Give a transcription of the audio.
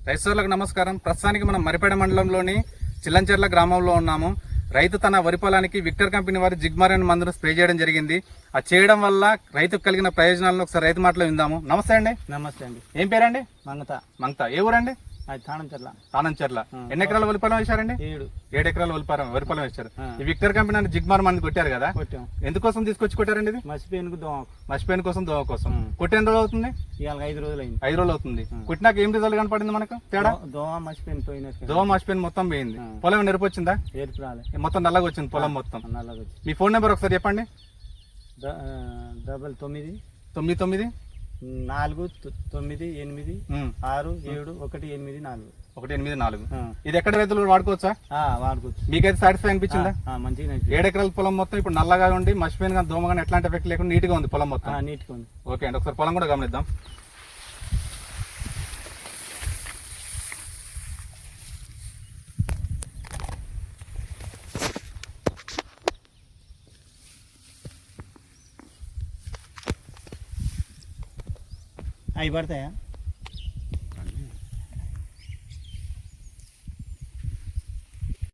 రైతులకు నమస్కారం. ప్రస్తుతానికి మనం మరిపేడ మండలంలోని చిల్లంచెర్ల గ్రామంలో ఉన్నాము. రైతు తన వరి పొలానికి విక్టర్ కంపెనీ వారి జిగ్మార్ అనే మందును స్ప్రే చేయడం జరిగింది. అది చేయడం వల్ల రైతుకు కలిగిన ప్రయోజనాలను ఒకసారి రైతు మాటలో విందాము. నమస్తే అండి. నమస్తే అండి. ఏం పేరండి? మంగత. ఏ ఊరండి? అది తానంచెర్ల. ఎన్ని ఎకరాల వరి పొలం వేశారండి? 7 ఎకరాల వరి పొలం వేశారు. ఈ విక్టర్ కంపెనీ అని జిగ్మార్ మందు కొట్టారు కదా, ఎందుకోసం తీసుకొచ్చి కొట్టారండి? ఇది మసిపోయిన కోసం, దోమ కోసం. కొట్టి ఎన్ని రోజులు అవుతుంది? 5 రోజులు అయింది. 5 రోజులు అవుతుంది. కొట్టినాక ఏం రిజల్ట్ కనపడింది మనకు? తేడా దోమ మసిపోయిన మొత్తం పోయింది. పొలం నెరపు వచ్చిందా? మొత్తం నల్లగా వచ్చింది పొలం మొత్తం. మీ ఫోన్ నెంబర్ ఒకసారి చెప్పండి. 99 4 9 8 6 7 1 8 4 184. ఇది ఎక్కడ రైతులు వాడుకోవచ్చా? వాడుకోవచ్చు. మీకైతే సాటిస్ఫై అనిపించిందా? మంచిగా. 7 ఎకరాల పొలం మొత్తం ఇప్పుడు నల్లగా ఉండి మర్చిపోయిన కానీ దోమ కానీ ఎట్లాంటి ఎఫెక్ట్ లేకుండా నీట్ గా ఉంది పొలం మొత్తం. నీట్ గా ఉంది. ఓకే అండి, ఒకసారి పొలం కూడా గమనిద్దాం. అవి పడతాయా?